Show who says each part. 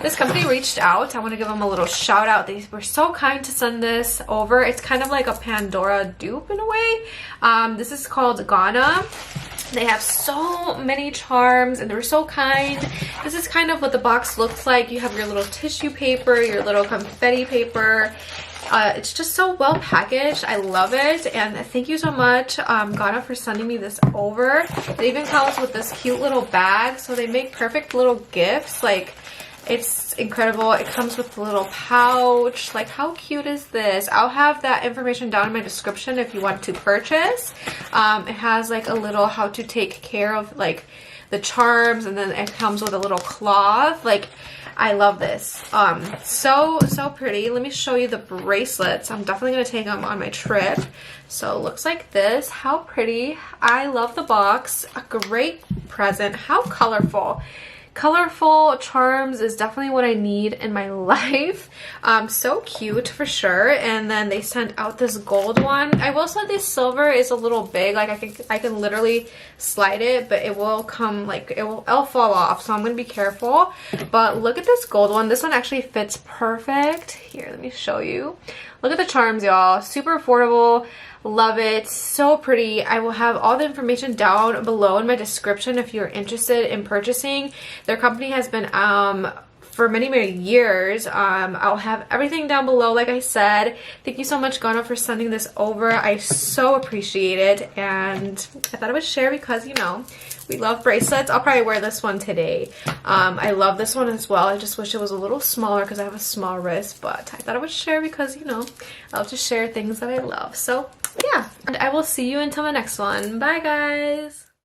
Speaker 1: this company reached out. I want to give them a little shout out. They were so kind to send this over. It's kind of like a Pandora dupe in a way. This is called Gona. They have so many charms and they were so kind. This is kind of what the box looks like. You have your little tissue paper, your little confetti paper. It's just so well packaged. I love it, and thank you so much, Gona, for sending me this over. It even comes with this cute little bag, so they make perfect little gifts. Like, it's incredible. It comes with a little pouch. Like, how cute is this? I'll have that information down in my description if you want to purchase. It has like a little how to take care of like the charms, and then it comes with a little cloth. Like, I love this. So pretty. Let me show you the bracelets. I'm definitely going to take them on my trip. So it looks like this. How pretty. I love the box. A great present. How colorful. Colorful charms is definitely what I need in my life. So cute for sure. And then they sent out this gold one. I will say this silver is a little big. Like, I can literally slide it, but it will come like it'll fall off. So I'm gonna be careful. But look at this gold one. This one actually fits perfect. Here, let me show you. Look at the charms, y'all. Super affordable. Love it. So pretty. I will have all the information down below in my description if you're interested in purchasing. Their company has been for many years. I'll have everything down below, like I said. Thank you so much, Gona, for sending this over. I so appreciate it, and I thought I would share because, you know, we love bracelets. I'll probably wear this one today. I love this one as well. I just wish it was a little smaller because I have a small wrist, but I thought I would share because, you know, I'll just share things that I love. So yeah, and I will see you until my next one. Bye, guys.